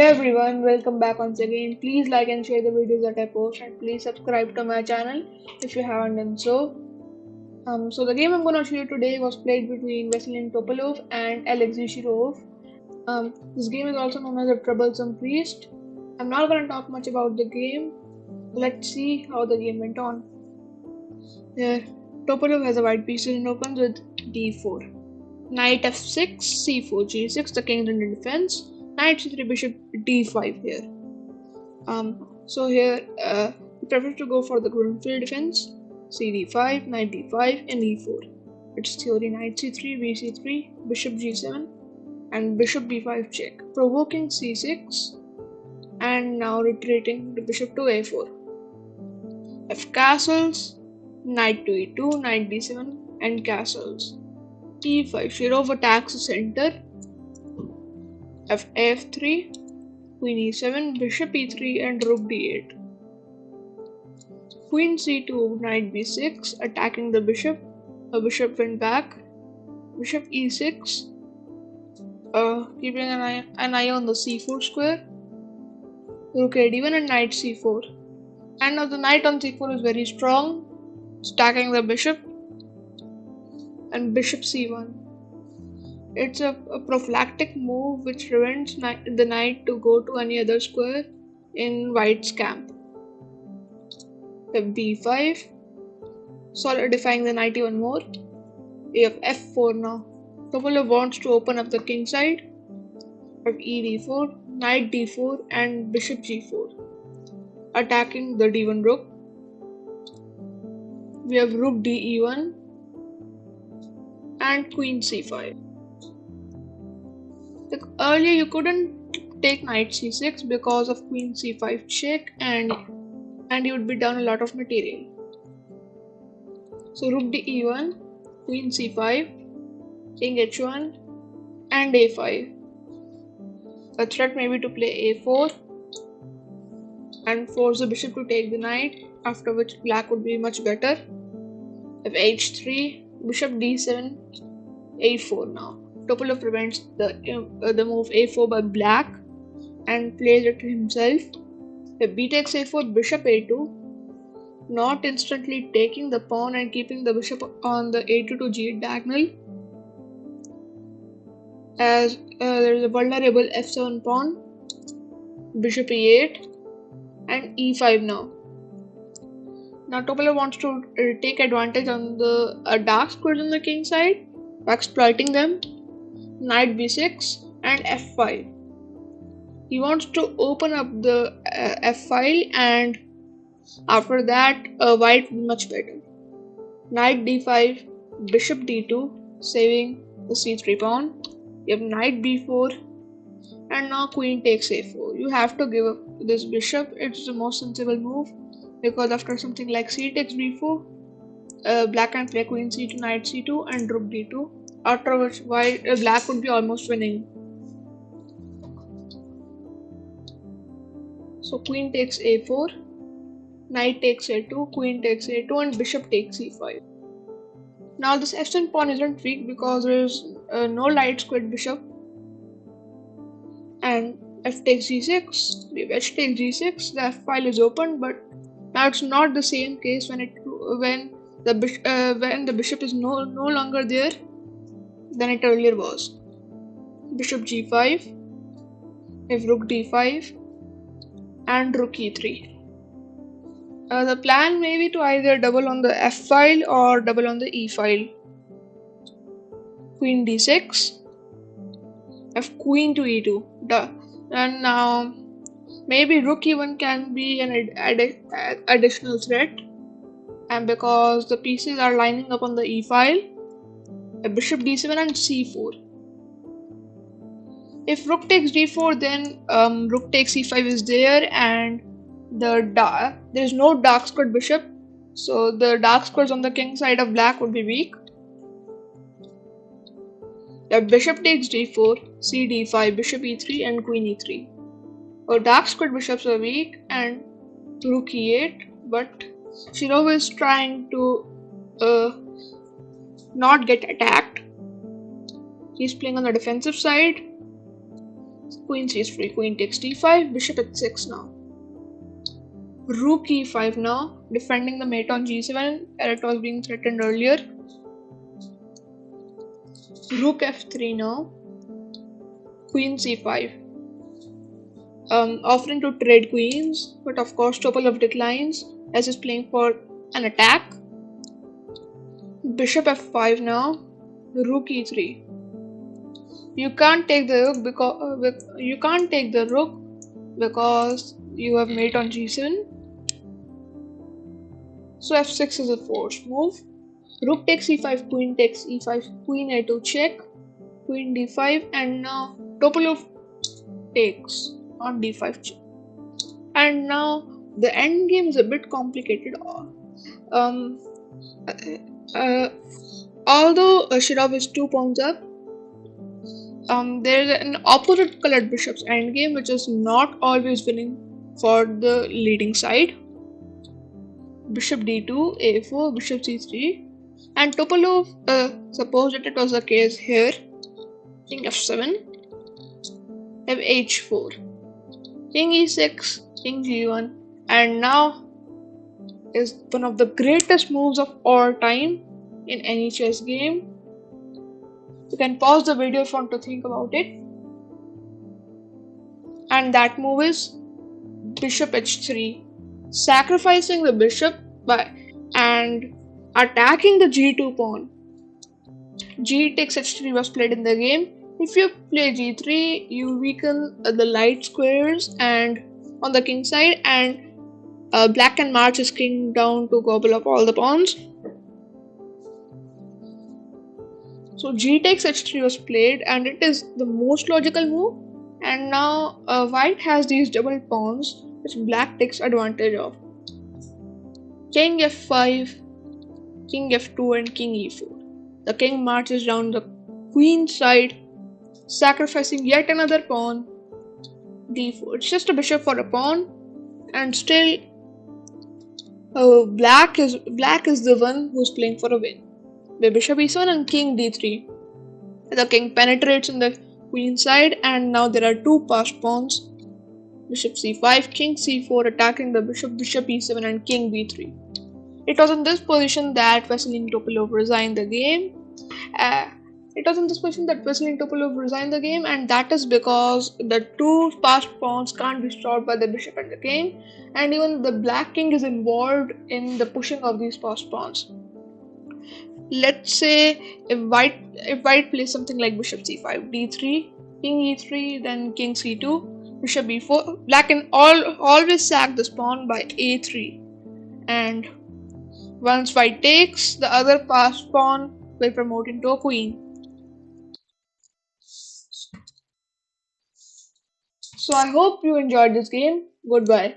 Hello everyone, welcome back once again. Please like and share the videos that I post and please subscribe to my channel if you haven't done so. So the game I'm going to show you today was played between Veselin Topalov and Alexey Shirov. This game is also known as a troublesome priest. I'm not going to talk much about the game. Let's see how the game went on. Here, Topalov has a white piece and opens with d4. Knight f6, c4, g6, the king is in defense. Knight c3, bishop d5 here. So here he prefers to go for the Grunfeld defense. cd5, knight d5, and e4. It's theory knight c3, bc3, bishop g7, and bishop b5 check, provoking c6, and now retreating the bishop to a4. F castles, knight to e2, knight d7, and castles. e5, Shirov attacks the center. F3, queen e7, bishop e3, and rook d8. Queen c2, knight b6, attacking the bishop. The bishop went back. Bishop e6, keeping an eye on the c4 square. Rook a1 and knight c4. And now the knight on c4 is very strong, stacking the bishop. And bishop c1. It's a prophylactic move which prevents the knight to go to any other square in white's camp. b5, solidifying the knight even more. We have f4 now. Topalov wants to open up the king side. e4, knight d4, and bishop g4, attacking the d1 rook. We have rook de1 and queen c5. Earlier you couldn't take knight c6 because of queen c5 check, and you would be down a lot of material. So rook de1, queen c5, king h1, and a5. A threat may be to play a4 and force the bishop to take the knight, after which black would be much better. h3, bishop d7, a4 now. Topalov prevents the move a4 by black and plays it himself. If b takes a4, bishop a2, not instantly taking the pawn and keeping the bishop on the a2 to g8 diagonal, as there is a vulnerable f7 pawn. Bishop e8 and e5 now. Now Topalov wants to take advantage on the dark squares on the king side by exploiting them. Knight b6 and f5. He wants to open up the f file, and after that white will be much better. Knight d5, bishop d2, saving the c3 pawn. You have knight b4, and now queen takes a4. You have to give up this bishop. It's the most sensible move, because after something like c takes b4, black can play queen c2, knight c2, and rook d2. After which black would be almost winning. So queen takes a4, knight takes a2, queen takes a2, and bishop takes c5. Now this f7 pawn isn't weak because there is no light squared bishop. And f takes g6, h takes g6, the f file is open, but now it's not the same case when the bishop is no longer there than it earlier was. Bishop g5, if rook d5, and rook e3. The plan may be to either double on the f file or double on the e file. Queen d6, f queen to e2. And now maybe rook e1 can be an additional threat, and because the pieces are lining up on the e file. Bishop d7 and c4. If rook takes d4, then rook takes c5 is there, and there is no dark squared bishop, so the dark squares on the king side of black would be weak. If bishop takes d4, c d5, bishop e3, and queen e3. Dark squared bishops are weak, and rook e8, but Shirov is trying to not get attacked. He's playing on the defensive side. Queen c3, queen takes d5, bishop h6 now. Rook e5 now, defending the mate on g7 as it was being threatened earlier. Rook f3 now, queen c5. Offering to trade queens, but of course Topalov declines as he's playing for an attack. Bishop f5 now, rook e3. You can't take the rook because you have mate on g7. So f6 is a forced move. Rook takes e5, queen takes e5, queen a2 check, queen d5, and now Topalov takes on d5 check. And now the end game is a bit complicated. Although Shirov is 2 pawns up, there is an opposite colored bishop's endgame which is not always winning for the leading side. Bishop d2, a4, bishop c3, and Topalov supposed that it was the case here. King f7, f4, king e6, king g1, and now is one of the greatest moves of all time in any chess game. You can pause the video if you want to think about it. And that move is bishop h3, sacrificing the bishop and attacking the g2 pawn. G takes h3 was played in the game. If you play g3, you weaken the light squares and on the king side, and black can march his king down to gobble up all the pawns. So g takes h3 was played, and it is the most logical move. And now white has these double pawns which black takes advantage of. King f5, king f2, and king e4. The king marches down the queen side, sacrificing yet another pawn. d4. It's just a bishop for a pawn, and still black is the one who's playing for a win. The bishop e7 and king d3. The king penetrates in the queen side, and now there are two passed pawns. Bishop c5, king c4 attacking the bishop, bishop e7, and king b3. It was in this position that Veselin Topalov resigned the game. And that is because the two passed pawns can't be stopped by the bishop and the king, and even the black king is involved in the pushing of these passed pawns. Let's say if white plays something like bishop c5, d3, king e3, then king c2, bishop b4, black can always sack this pawn by a3, and once white takes, the other passed pawn will promote into a queen. So I hope you enjoyed this game. Goodbye.